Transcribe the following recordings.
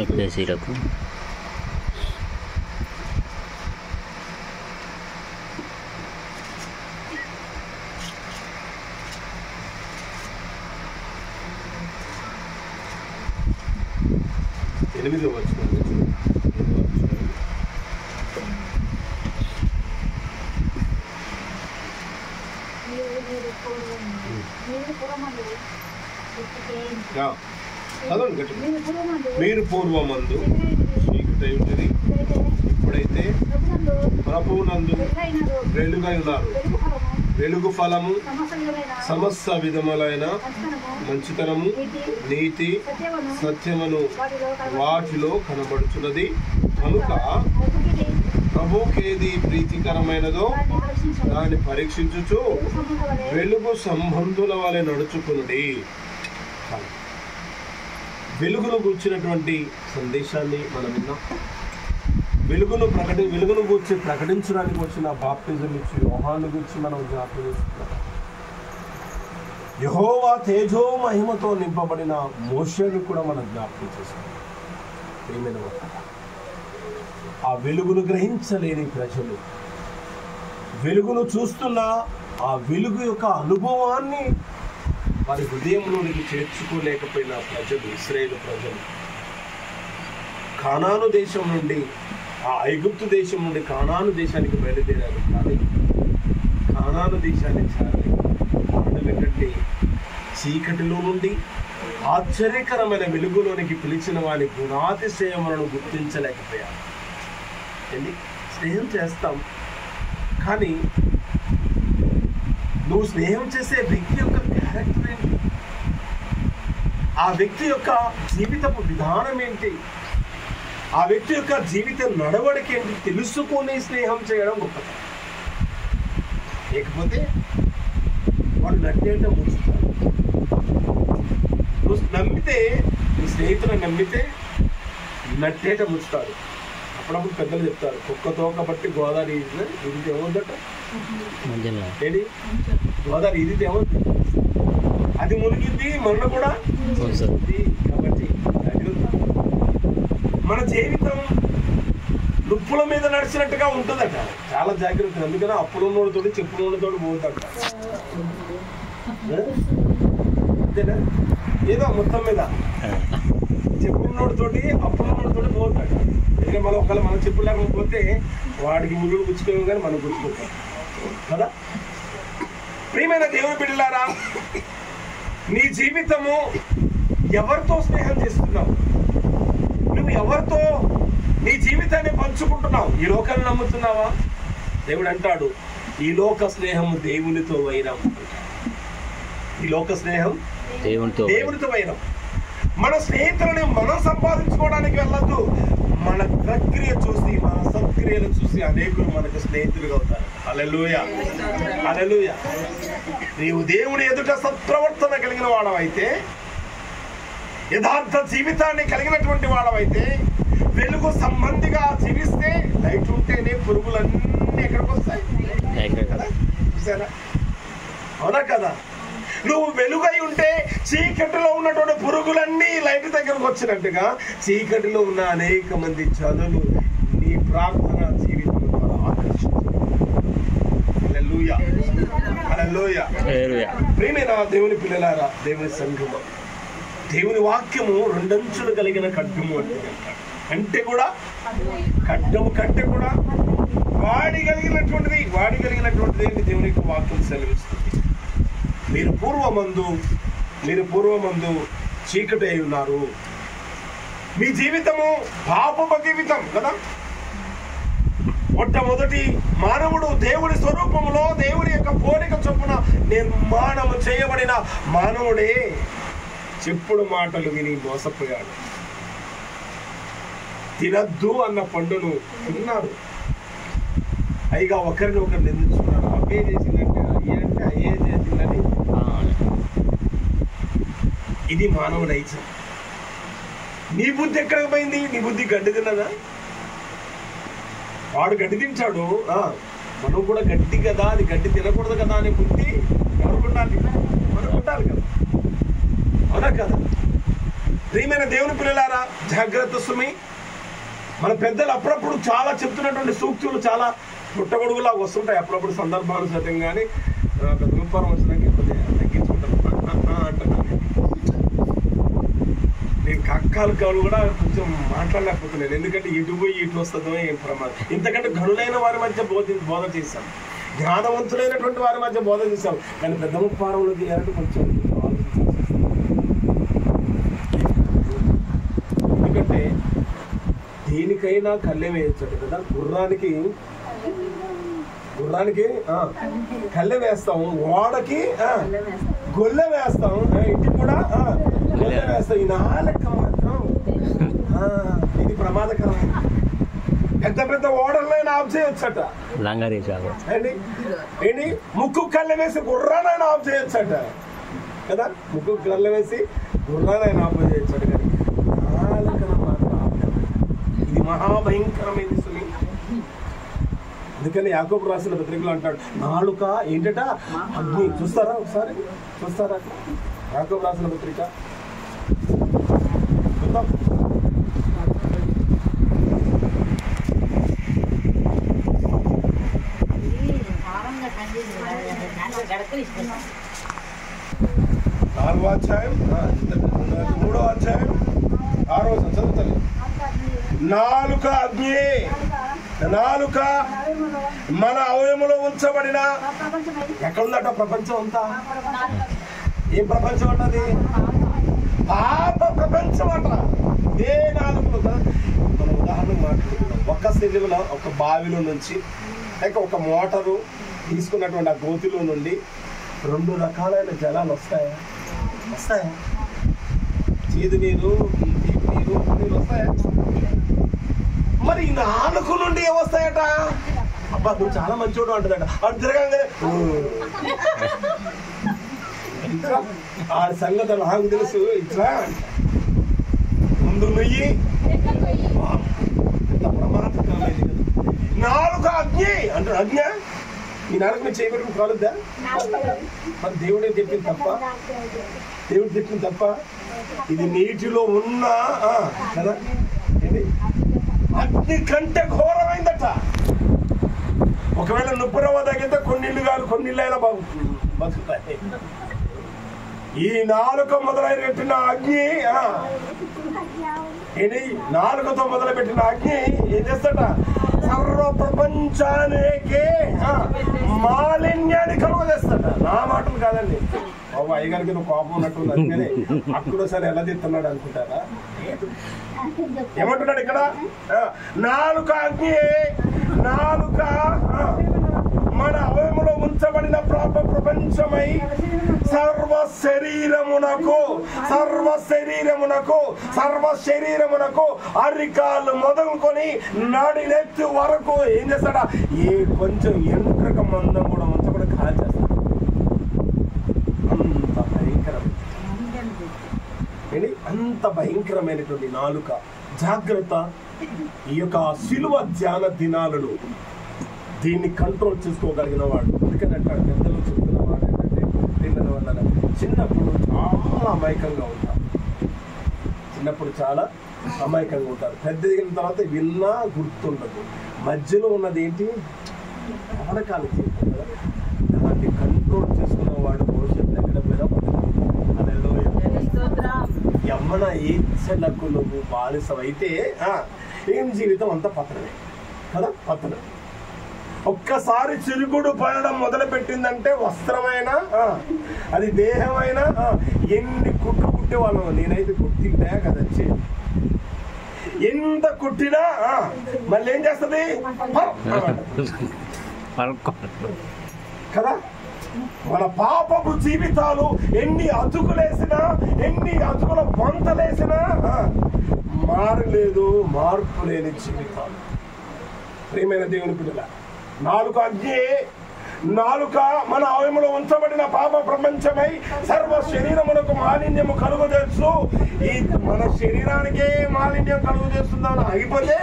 ఎఫ్ఎసీలకు మీరు పూర్వమందు చీకటయుంటిరి, ఇప్పుడైతే ప్రభువునందు వెలుగై ఉన్నారు. వెలుగు ఫలము సమస్త విధములైన మంచితనము, నీతి, సత్యమును వాటిలో కనబడుచున్నది. కనుక ప్రభుకేది ప్రీతికరమైనదో దాన్ని పరీక్షించుచు వెలుగు సంబంధుల వలె నడుచుకునుడి. వెలుగును గుర్చినటువంటి సందేశాన్ని మనం విన్నాం. వెలుగును గురించి ప్రకటించడానికి వచ్చిన బాప్టిజం ఇచ్చి యోహాను గురించి మనం జ్ఞాపకం చేసుకున్నాం. యెహోవా తేజో మహిమతో నింపబడిన మోషేను కూడా మనం జ్ఞాపకం చేసుకున్నాం. ఆ వెలుగును గ్రహించలేని ప్రజలు, వెలుగును చూస్తున్న ఆ వెలుగు యొక్క అనుభవాన్ని వారి హృదయంలోనికి చేర్చుకోలేకపోయిన ప్రజలు, ఇశ్రాయేలు ప్రజలు కానాను దేశం నుండి, ఆ ఐగుప్తు దేశం నుండి కానాను దేశానికి బయలుదేరారు. కానీ కానాను దేశాన్ని చేరాలి. కారణం ఏంటంటే చీకటిలో నుండి ఆశ్చర్యకరమైన వెలుగులోనికి పిలిచిన వారి గుణాతిశయములను గుర్తించలేకపోయారు. స్నేహం చేస్తాం, కానీ నువ్వు స్నేహం చేసే వ్యక్తి యొక్క క్యారెక్టర్ ఏంటి, ఆ వ్యక్తి యొక్క జీవితపు విధానం ఏంటి, ఆ వ్యక్తి యొక్క జీవిత నడవడికి ఏంటి తెలుసుకొని స్నేహం చేయడం గొప్పది. లేకపోతే వాడు నట్టేట ముంచుతాడు. నువ్వు నమ్మితే, నీ స్నేహితులను నమ్మితే నట్టేట ముంచుతాడు. అప్పుడప్పుడు పెద్దలు చెప్తారు, కుక్క తోక బట్టి గోదావరి ఇది ఏమవుద్దట, ఏంటి గోదావరి ఇది ఏమవుతుంది, అది మునిగింది మొన్న కూడా. కాబట్టి మన జీవితం లుప్పుల మీద నడిచినట్టుగా ఉంటుందట. చాలా జాగ్రత్త. అందుకని అప్పుడున్నోడితో చెప్పున్నోడితో పోతాట. అంతేనా? ఏదో మొత్తం మీద చెప్పున్నోడితోటి అప్పుడున్నోడితో పోతాడు. ఎందుకంటే మనం ఒకవేళ మనం చెప్పు లేకపోతే వాడికి ముళ్ళు గుచ్చుకోము, కానీ మనం గుచ్చుకుంటాం కదా. ప్రియమైన దేవుని బిడ్డలారా, నీ జీవితము ఎవరితో స్నేహం చేస్తున్నావు? నువ్వు ఎవరితో నీ జీవితాన్ని పంచుకుంటున్నావు? ఈ లోకాన్ని నమ్ముతున్నావా? దేవుడు అంటాడు, ఈ లోక స్నేహము దేవునితో వైరం. ఈ లోక స్నేహం దేవునితో వైరం. మన స్నేహితులని మనం సంపాదించుకోవడానికి వెళ్ళద్దు. మన ప్రక్రియ చూసి, మన సత్క్రియలు చూసి అనేకులు మనకు స్నేహితులుగా అవుతారు. హల్లెలూయా, హల్లెలూయా. నీవు దేవుని ఎదుట సత్ప్రవర్తన కలిగిన వాడవైతే, యథార్థ జీవితాన్ని కలిగినటువంటి వాడవైతే, వెలుగు సంబంధిగా జీవిస్తే, లైట్ ఉంటేనే పురుగులన్నీ ఎక్కడికి వస్తాయి కదా. చూసారా? అవునా కదా? నువ్వు వెలుగై ఉంటే చీకటిలో ఉన్నటువంటి పురుగులన్నీ లైట్ దగ్గరకు వచ్చినట్టుగా చీకటిలో ఉన్న అనేక మంది జనులు నీ ప్రార్థన జీవితం ద్వారా ఆకర్షించారు. హల్లెలూయా, హల్లెలూయా. ప్రియమైన దేవుని పిల్లలారా, దేవుని సంఘము, దేవుని వాక్యము రెండంచులు కలిగిన ఖడ్గము అంటే కూడా ఖడ్గము కంటే కూడా వాడి కలిగినటువంటిది ఏంటి? దేవుని యొక్క వాక్యం సెలవిస్తుంది. మీరు పూర్వమందు చీకటి అయి ఉన్నారు. మీ జీవితము పాపపు జీవితం కదా. మొట్టమొదటి మానవుడు దేవుని స్వరూపంలో, దేవుని యొక్క పోలిక చొప్పున నిర్మాణము చేయబడిన మానవుడే చెప్పుడు మాటలు విని మోసపోయాడు. తినద్దు అన్న పండును తిన్నాడు. పైగా ఒకరిని ఒకరు నిందించుకున్నాడు. అవే చేసిందంటే అయ్యే చేసిందని. ఇది మానవ నైజం. నీ బుద్ధి ఎక్కడికి పోయింది? నీ బుద్ధి గడ్డి తిన్నదా? వాడు గడ్డి తింటాడు, మనం కూడా గడ్డి కదా, అది గడ్డి తినకూడదు కదా అనే బుద్ధి ఎవరికి ఉండాలి? మనకు ఉండాలి కదా. అవునా కదా? ప్రియమైన దేవుని పిల్లలారా, జాగ్రత్త సుమి. మన పెద్దలు అప్పుడప్పుడు చాలా చెప్తున్నటువంటి సూక్తులు చాలా పుట్టగొడుగులా వస్తుంటాయి. అప్పుడప్పుడు సందర్భానుసారం కానీ దుర్పారం వచ్చినాక కొద్దిగా తగ్గించుకుంటారు అంటున్నాను. నేను కక్కాలు కూడా కొంచెం మాట్లాడలేకపోతున్నాను. ఎందుకంటే ఇటు పోయి ఇటు వస్తుందో ఏం ప్రమాదం. ఇంతకంటే గనులైన వారి మధ్య బోధ చేశాం, జ్ఞానవంతులైనటువంటి వారి మధ్య బోధ చేశాం. కానీ పెద్ద ముప్పారంలో చేయాలంటే కొంచెం ఎందుకంటే దేనికైనా కళ్ళెం వేయచ్చు కదా. గుర్రానికి కళ్ళె వేస్తాము, ఓడకి గొల్లె వేస్తాం, ఇంటికి కూడా గొల్లె వేస్తాం. ఈ నాలుక మాత్రం ఇది ప్రమాదకరం. పెద్ద పెద్ద ఓడలైనా ఆఫ్ చేయొచ్చట. ఏంటి ముక్కు కళ్ళె వేసి గుర్రానైనా ఆఫ్ చేయొచ్చట కదా. ముక్కు కళ్ళె వేసి గుర్రానైనా ఆఫ్ చేయొచ్చట. కానీ నాలుకను మాత్రం ఇది మహాభయంకరమైంది సుమి. అందుకని యాకోబు రాసిన పత్రికలో అంటాడు, నాలుక ఏంటట అగ్ని. చూస్తారా ఒకసారి, చూస్తారా యాకోబు రాసిన పత్రిక చూద్దాం. నాలుగో అధ్యాయం 3వ అధ్యాయం 6వ చదువుతాను. నాలుక అగ్ని, నాలుక మన అవయములో ఉంచబడిన ఎక్కడుందట ప్రపంచం అంతా. ఏం ప్రపంచం అన్నది? పాప ప్రపంచం అంట. ఏ నాలుగు మనం ఉదాహరణ మాట్లాడుతున్నాం. ఒక సెలవులో ఒక బావిలో నుంచి లేక ఒక మోటారు తీసుకున్నటువంటి ఆ గోతిలో నుండి 2 రకాలైన జలాలు వస్తాయా? చేదు నీరు, తీపి నీరు, నీరు వస్తాయా? మరి ఈ నాలుగు నుండి ఏమొస్తాయట? అబ్బా నువ్వు చాలా మంచోడు అంటుందట. అటు తిరగంగానే ఆ సంగతి నాకు తెలుసు. ఇట్లా ముందు నుయ్యి ఎంత ప్రమాదకరమైంది కదా. నాలుక అగ్ని అంటాడు. అగ్ని ఈ నాలుగు మీద చేయబెట్టుకుని కాలుద్దా? మరి దేవుడే చెప్పింది తప్ప, దేవుడు చెప్పింది తప్ప. ఇది నీటిలో ఉన్నా కదా, అగ్ని కంటే ఘోరమైందట. ఒకవేళ నుప్పురవ్వ తగ్గితే కొన్నిళ్ళు కాదు, కొన్నిళ్ళు అయినా బతుకుతాయి. ఈ నాలుక మొదలుపెట్టిన అగ్ని నాలుకతో మొదలు పెట్టిన అగ్ని ఏం చేస్తాడ? సర్వ ప్రపంచానికే మాలిన్యాన్ని కలుగజేస్తాడ. నా మాటలు కాదండి బాబు. అయ్యగారికి నువ్వు కోపం ఉన్నట్టుంది. అందుకనే అక్కడ సరే ఎలా చెప్తున్నాడు అనుకుంటారా? ఏమంటున్నాడు ఇక్కడ? నాలుక అగ్ని, నాలుక మన అవయములో ఉంచబడిన పాప ప్రపంచమై సర్వ శరీరమునకు అరికాలు మొదలుకొని నడినెత్తి వరకు ఏం చేస్తాడా? ఏ కొంచెం ఎంట్రక మందం కూడా ఉంచకుండా కాల్చేస్తాడు. అంత భయంకరమైనటువంటి నాలుక. జాగ్రత్త. ఈ యొక్క శిలువ ధ్యాన దినాలను దీన్ని కంట్రోల్ చేసుకోగలిగిన వాడు. అందుకని అంటాడు, పెద్దలు చెప్తున్న వాడు ఏంటంటే, దీని వల్ల చిన్నప్పుడు చాలా అమాయకంగా ఉంటారు. పెద్ద దిగిన తర్వాత విన్నా గుర్తుండదు. మధ్యలో ఉన్నది ఏంటి? అవడకాలు చేస్తారు కదా. దాన్ని కంట్రోల్ చేసుకున్న వాడు భవిష్యత్తు ఎక్కడ పోయినా యమ్మన ఈచ్చలకు నువ్వు బానిసవైతే ఏం జీవితం అంతా పతనమే కదా. పతనం. ఒక్కసారి చిరుగుడు పడడం మొదలు పెట్టిందంటే వస్త్రమైనా అది దేహమైనా ఎన్ని కుట్టే వాళ్ళు. నేనైతే కుట్టిందా కదా, ఎంత కుట్టినా మళ్ళీ ఏం చేస్తుంది కదా. మన పాపపు జీవితాలు ఎన్ని అతుకులేసినా, ఎన్ని అతుకుల బొంతలేసినా మారలేదు, మార్పు లేని జీవితాలు. ప్రియమైన దేవుని బిడ్డల, నాలుక అగ్ని, నాలుక మన అవయములో ఉంచబడిన పాప ప్రపంచమై సర్వ శరీరమునకు మాలిన్యము కలుగజేస్తూ, ఈ మన శరీరానికే మాలిన్యం కలుగజేస్తుందని ఆగిపోతే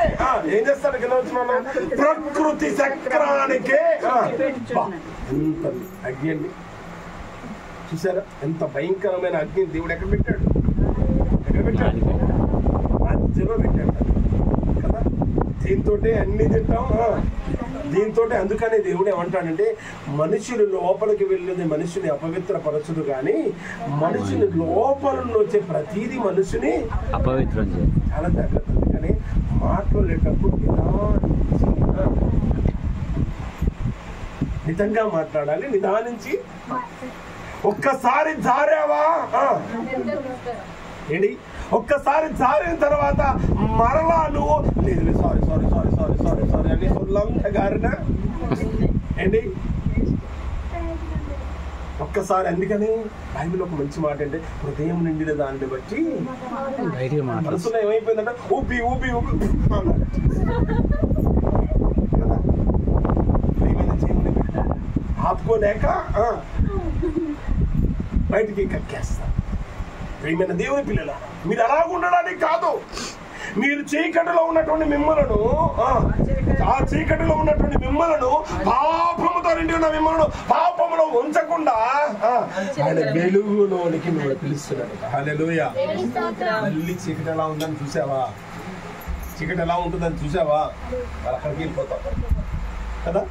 ఏం చేస్తాడు? కింద వచ్చిన ప్రకృతి చక్రానికే ఎంత అగ్ని అండి. చూసారా ఎంత భయంకరమైన అగ్ని దేవుడు ఎక్కడ పెట్టాడు? దీంతో అన్ని తింటాం, దీంతో. అందుకనే దేవుడు ఏమంటాడంటే మనుషులు లోపలికి వెళ్ళేది మనిషిని అపవిత్రపరచుడు కానీ మనుషుని లోపల వచ్చే ప్రతిదీ మనుషుని అపవిత్రం. చాలా జాగ్రత్త. అందుకని మాట్లాడేటప్పుడు నిజంగా మాట్లాడాలి, నిదానించి. ఒక్కసారి జారావా ఏంటి, ఒక్కసారి జారిన తర్వాత మరలా నువ్వు లేదు sorry sorry sorry sorry sorry sorry అని సొల్లంగా గారిన ఏంటి ఒక్కసారి. అందుకని బైబిల్ ఒక మంచి మాట అంటే హృదయం నిండిన దాన్ని బట్టి మనసులో ఏమైపోయిందంటే ఊపి ఊపి ఊపి ఆపుకోలేక బయటికి కక్కేస్తారు. ప్రియమైన దేవుని పిల్లల, మీరు అలాగ ఉండడానికి కాదు. మీరు చీకటిలో ఉన్నటువంటి మిమ్మలను ఆ చీకటిలో ఉన్నటువంటి మిమ్మలను పాపముతో నిండి ఉన్న మిమ్మలను పాపములో ఉంచకుండా ఆయన వెలుగులోనికి మిమ్మల్ని పిలుస్తున్నాడు. హల్లెలూయా. మళ్ళీ చీకటి ఎలా ఉందని చూసావా? చీకటి ఎలా ఉంటుందని చూసావా? అక్కడికి వెళ్ళిపోతాం కదా.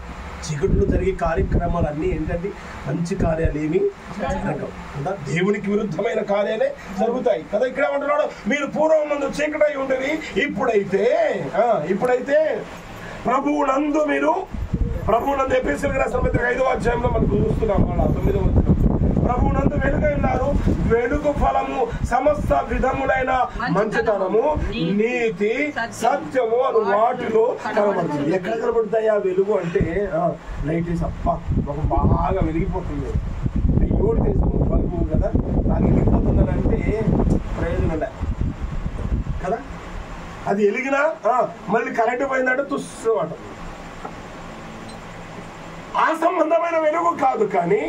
చీకటిలో జరిగే కార్యక్రమాలు అన్నీ ఏంటంటే మంచి కార్యాలు ఏమి జరగవు కదా, దేవునికి విరుద్ధమైన కార్యాలే జరుగుతాయి కదా. ఇక్కడ ఏమంటున్నాడు, మీరు పూర్వం నందు చీకటై ఉండేది, ఇప్పుడైతే ప్రభువునందు మీరు ప్రభువునందు ఎఫెసీయులకు రాసిన పత్రిక 5వ అధ్యాయంలో మనకు చూస్తున్నాం. 9వ వచనం, ప్రభువునందు వెలుగై ఉన్నారు, వెలుగు ఫలము సమస్త విధములైన మంచితనము నీతి సత్యము అని వాటిలో కనబడుతుంది. ఎక్కడ కనబడతాయి ఆ వెలుగు అంటే లైట్ వేసి అప్ప ఒక బాగా వెలిగిపోతుంది. ఎవరు చేసాము బల్బు కదా, నాకు వెలిగిపోతుందని అంటే ప్రయోజనం కదా. అది వెలిగినా మళ్ళీ కరెంటు పోయిందంటే తుస్సు అంట. ఆ సంబంధమైన వెలుగు కాదు, కానీ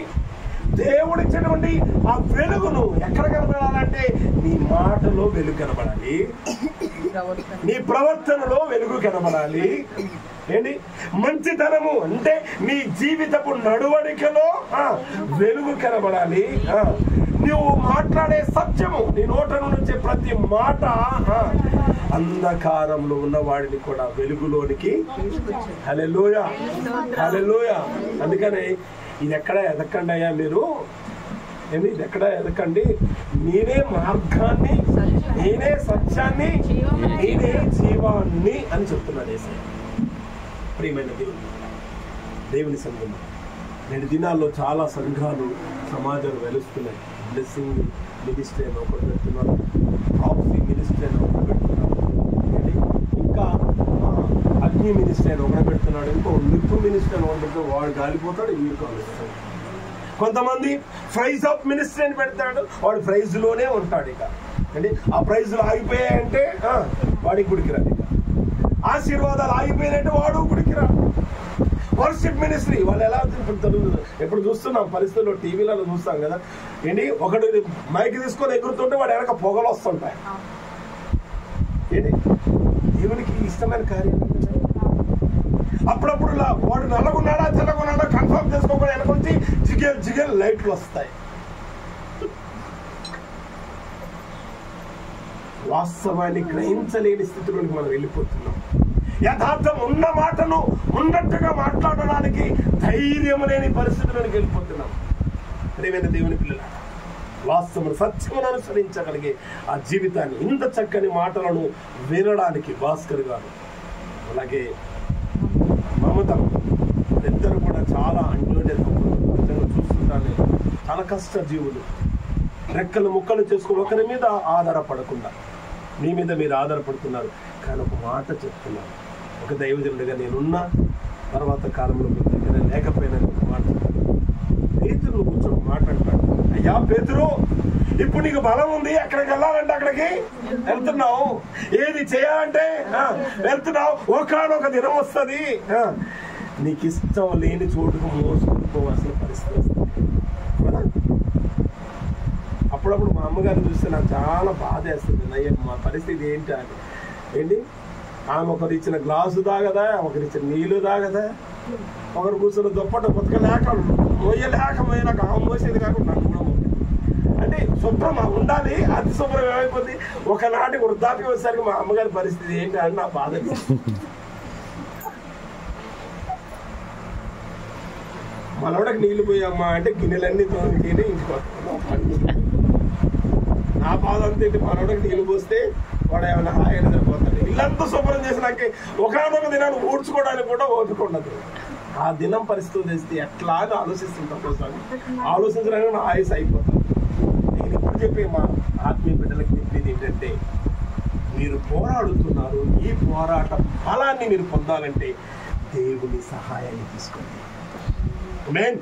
దేవుడిచ్చినటువంటి ఆ వెలుగును ఎక్కడ కనబడాలంటే నీ మాటలో వెలుగు కనబడాలి, నీ ప్రవర్తనలో వెలుగు కనబడాలి. ఏంటి మంచితనము అంటే నీ జీవితపు నడవడికలో వెలుగు కనబడాలి. నువ్వు మాట్లాడే సత్యము, నీ నోట నుంచి ప్రతి మాట అంధకారంలో ఉన్న వాడిని కూడా వెలుగులోనికి. హల్లెలూయా హల్లెలూయా. అందుకని ఇది ఎక్కడ ఎదకండి అయ్యా మీరు, ఇది ఎక్కడ ఎదకండి, నేనే మార్గాన్ని, నేనే సత్యాన్ని, నేనే జీవాన్ని అని చెప్తున్నాడు యేసయ్య. ప్రియమైన దేవుని సంఘం, నేటి దినాల్లో చాలా సంఘాలు సమాజాలు వెలుస్తున్నాయి. బ్లెస్సింగ్ మినిస్ట్రీ అని ఒకటి పెడుతున్నారు, ప్రాఫెసీ మినిస్ట్రీ అని ఒకటి పెడుతున్నారు, ఇంకా అగ్ని మినిస్ట్రీ అని ఒకటి పెడుతున్నాడు, ఇంకో నిప్పు మినిస్ట్రీ అని ఒకటి పెడుతున్నాడు. వాడు గాలిపోతాడు, వీడు కాలుస్తాడు. కొంతమంది ప్రైజ్ ఆఫ్ మినిస్ట్రీ అని పెడతాడు, వాడు ప్రైజ్లోనే ఉంటాడు. ఇక అంటే ఆ ప్రైజ్లు ఆగిపోయాయంటే వాడికి గుడికిరాడు. ఇక ఆశీర్వాదాలు ఆగిపోయినట్టు వాడు గుడికిరాడు. వర్షిప్ మినిస్ట్రీ వాళ్ళు ఎలా ఎప్పుడు చూస్తున్నాం పరిస్థితుల్లో, టీవీలలో చూస్తాం కదా. ఏంటి ఒకడు మైక్ తీసుకొని ఎగురుతుంటే వాడు వెనక పొగలు వస్తుంటాయి. ఏంటి దేవునికి ఇష్టమైన కార్యం. అప్పుడప్పుడు వాడు నల్లగున్నాడా తెల్లగున్నాడా కన్ఫర్మ్ చేసుకోకుండా వెనకొచ్చి జిగేల్ జిగేల్ లైట్లు వస్తాయి. వాస్తవాన్ని గ్రహించలేని స్థితిలోకి మనం వెళ్ళిపోతున్నాం. యథార్థం ఉన్న మాటను ఉన్నట్టుగా మాట్లాడడానికి ధైర్యం లేని పరిస్థితులకు వెళ్ళిపోతున్నాం. ప్రియమైన దేవుని పిల్లల, వాస్తవం సత్యమును అనుసరించగలిగే ఆ జీవితాన్ని, ఇంత చక్కని మాటలను వినడానికి భాస్కర్ గారు అలాగే మమత ఇద్దరు కూడా చాలా అన్యోన్యత చూస్తుంటాను. చాలా కష్ట జీవులు, రెక్కలు ముక్కలు చేసుకుని ఒకరి మీద ఆధారపడకుండా మీ మీద మీరు ఆధారపడుతున్నారు. కానీ ఒక మాట చెప్తున్నారు, ఒక దైవజనుడిగా నేనున్నా, తర్వాత కాలంలో మీ దగ్గర లేకపోయినా మాట పేతురు కూర్చొని మాట్లాడతాడు. అయ్యా పేతురు, ఇప్పుడు నీకు బలం ఉంది, అక్కడికి వెళ్ళాలంటే అక్కడికి వెళ్తున్నావు, ఏది చేయాలంటే వెళ్తున్నావు. ఒకనొక దినం వస్తుంది నీకు ఇష్టం లేని చోటుకు మోసుకుని పోవాల్సిన పరిస్థితి వస్తుంది. అప్పుడప్పుడు మా అమ్మగారిని చూస్తే నాకు చాలా బాధ వేస్తుంది. అయ్యా మా పరిస్థితి ఏంటి అని. ఏంటి ఆమె ఒకరు ఇచ్చిన గ్లాసు తాగదా, ఒకరు ఇచ్చిన నీళ్లు తాగదా, ఒకరు కూర్చొని దుప్పట బతకలేక మోయలేక నాకు ఆమె మోసేది కాకుండా నన్ను కూడా మోసేది. అంటే శుభ్రం ఉండాలి, అతి శుభ్రం ఏమైపోతుంది. ఒకనాటి వృద్ధాప్యం వచ్చేసరికి మా అమ్మగారి పరిస్థితి ఏంటి అని నా బాధ. మనోడకి నీళ్ళు పోయమ్మా అంటే గిన్నెలన్నీ తోమితేనే ఇంటికి వస్తాం. నా బాధ అంతే, మనోడకి నీళ్ళు పోస్తే వాడు ఏమైనా హాయిగా నిద్రపోతాడు. ఇల్లంతా శుభ్రం చేసినాకే ఒకనొక దినాన్ని ఊడ్చుకోవడానికి కూడా ఓపిక ఉండదు. ఆ దినం పరిస్థితులు తెస్తే ఎట్లా అని ఆలోచిస్తుంటాం. ఒకసారి ఆలోచించడానికి నా ఆయుస్ అయిపోతాం. నేను ఇప్పుడు చెప్పే మా ఆత్మీయ బిడ్డలకు చెప్పేది ఏంటంటే, మీరు పోరాడుతున్నారు, ఈ పోరాట ఫలాన్ని మీరు పొందాలంటే దేవుని సహాయాన్ని తీసుకోండి. ఆమేన్,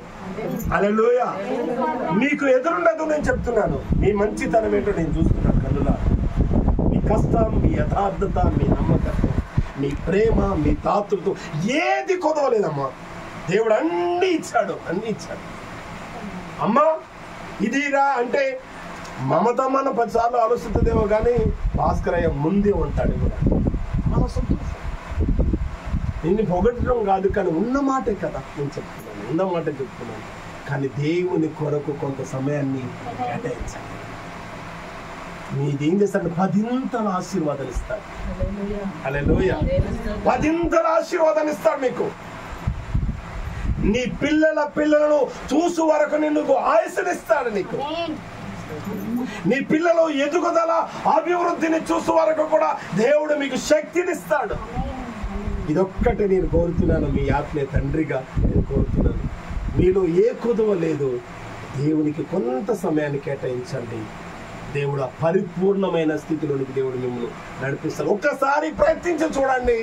హల్లెలూయా. మీకు ఎదురుండదు నేను చెప్తున్నాను. మీ మంచితనం ఏంటో నేను చూస్తున్నాను కన్నులా. మీ కష్టం, మీ యథార్థత, మీ నమ్మకత్వం, మీ ప్రేమ, మీ దాతృత్వం ఏది కొదవలేదమ్మా. దేవుడు అన్ని ఇచ్చాడు, అన్ని ఇచ్చాడు. అమ్మా ఇదిరా అంటే మమతమ్మ 10 సార్లు ఆలోచిస్తుందేమో కానీ భాస్కరయ్య ముందే ఉంటాడు కూడా. మన సంతోషం నిన్ను పొగట్టడం కాదు, కానీ ఉన్న మాటే కదా నేను చెప్తున్నాను, ఉన్న మాట చెప్తున్నాను. కానీ దేవుని కొరకు కొంత సమయాన్ని కేటాయించాలి. మీదేం చేస్తాడు? 10ంతల ఆశీర్వాదాలు ఇస్తాడు. హల్లెలూయా. 10ంతల ఆశీర్వాదాలు ఇస్తాడు మీకు. నీ పిల్లలను చూసు వరకు నిన్ను ఆయుష్నిస్తాడు నీకు. నీ పిల్లలు ఎదుగుదల అభివృద్ధిని చూసు వరకు కూడా దేవుడు మీకు శక్తినిస్తాడు. ఇదొక్కటి నేను కోరుతున్నాను, మీ ఆత్మీయ తండ్రిగా నేను కోరుతున్నాను. మీలో ఏ కొదువ లేదు. దేవునికి కొంత సమయాన్ని కేటాయించండి. దేవుడు ఆ పరిపూర్ణమైన స్థితిలోనికి దేవుడు మిమ్మల్ని నడిపిస్తాడు. ఒక్కసారి ప్రయత్నించి చూడండి,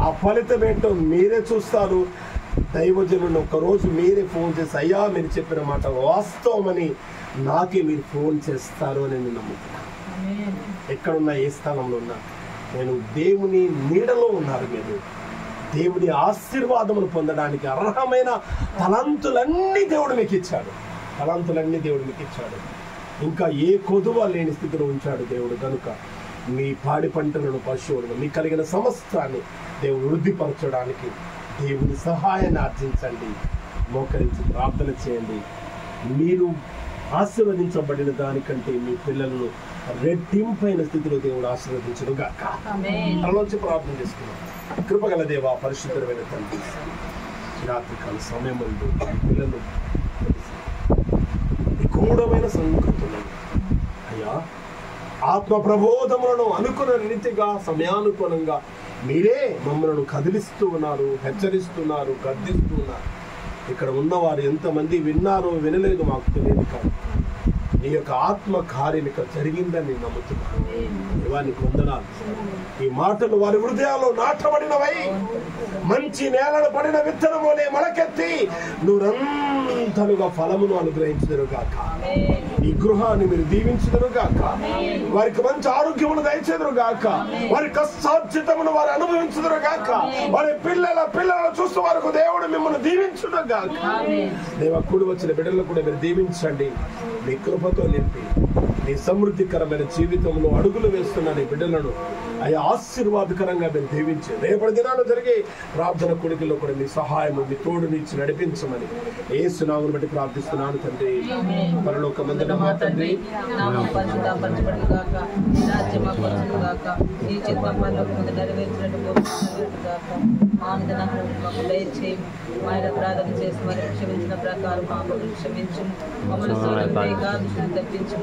ఆ ఫలితం ఏంటో మీరే చూస్తారు. దైవజనుడిని ఒక్కరోజు మీరే ఫోన్ చేసి, అయ్యా మీరు చెప్పిన మాట వాస్తవమని నాకే మీరు ఫోన్ చేస్తారు అని నేను నమ్ముతున్నాను. ఎక్కడున్నా, ఏ స్థలంలో ఉన్నా, నేను దేవుని నీడలో ఉన్నారు. మీరు దేవుని ఆశీర్వాదములు పొందడానికి అర్హమైన తలంతులన్నీ దేవుడు మీకు ఇచ్చాడు. తలంతులన్నీ దేవుడు మీకు ఇచ్చాడు. ఇంకా ఏ కొదువ లేని స్థితిలో ఉంచాడు దేవుడు. కనుక మీ పాడి పంటలను, పశువులను, మీకు కలిగిన సమస్తాన్ని దేవుడు వృద్ధిపరచడానికి దేవుని సహాయాన్ని ఆర్జించండి. మోకరించి ప్రార్థన చేయండి. మీరు ఆశీర్వదించబడిన దానికంటే మీ పిల్లలను రెట్టింపైన స్థితిలో దేవుడు ఆశీర్వదించును గాక. తనలోంచి ప్రార్థన చేసుకున్నాం. కృపగల దేవా, పరిశుద్ధమైన తండ్రి, రాత్రికాల సమయం ముందు పిల్లలు నిగూఢమైన సంగతులను అయ్యా ఆత్మ ప్రబోధములను అనుకున్న రీతిగా సమయానుకూలంగా మీరే మమ్మల్ని కదిలిస్తూ ఉన్నారు, హెచ్చరిస్తున్నారు, గద్దిస్తూ ఉన్నారు. ఇక్కడ ఉన్నవారు ఎంతమంది విన్నారో వినలేదు మాకు తెలియదు, కానీ నీ యొక్క ఆత్మ కార్యం ఇక్కడ జరిగిందని నమ్ముతున్నాను. దేవానికి వందనాలు. ఈ మాటలు వారి హృదయాల్లో నాటబడినవై మంచి నేలను పడిన విత్తనమునే మొలకెత్తి నూరంతలుగా ఫలమును అనుగ్రహించుదురుగాక. ఈ గృహాన్ని మీరు దీవించుదురుగాక. వారికి మంచి ఆరోగ్యమును దయచేదురుగాక. వారి కష్టార్జితమును వారు అనుభవించుదురుగాక. వారి పిల్లలను చూస్తూ వరకు దేవుడు మిమ్మల్ని దీవించుదురుగాక. దేవ, కూడి వచ్చిన బిడ్డలను కూడా మీరు దీవించండి. మీ కృపతో నింపి నీ సమృద్ధికరమైన జీవితంలో అడుగులు వేస్తున్న నీ బిడ్డలను అయ్యా ఆశీర్వాదకరంగా మీరు దీవించి రేపటి దినాలు జరిగే ప్రార్థన కొడుకుల్లో కూడా మీ సహాయము, మీ తోడునిచ్చి నడిపించమని యేసు నామమును బట్టి ప్రార్థిస్తున్నాను తండ్రి. పరలోకమందున్న మా తండ్రి, ప్రార్థన చేసి మరి క్షమించిన ప్రకారం పాపలు క్షమించు, మమ్మల్ని తప్పించు.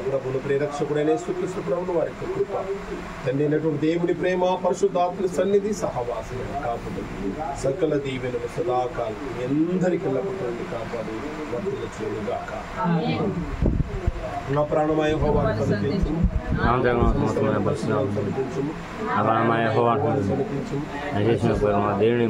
ప్రభువును ప్రేరక్షకుడైన యేసుక్రీస్తు ప్రభువును వారి కృప, తండ్రి అయినటువంటి దేవుని ప్రేమ, పరిశుద్ధాత్మ సన్నిధి, సహవాసం కాపాడు. సకల దీవెనలు సదాకాలం ఎందరికీ లభించండి, కాపాడు వర్తిల్లు చేయుగాక. నా ప్రాణమయ యెహోవాను సమర్పించు, దేవుని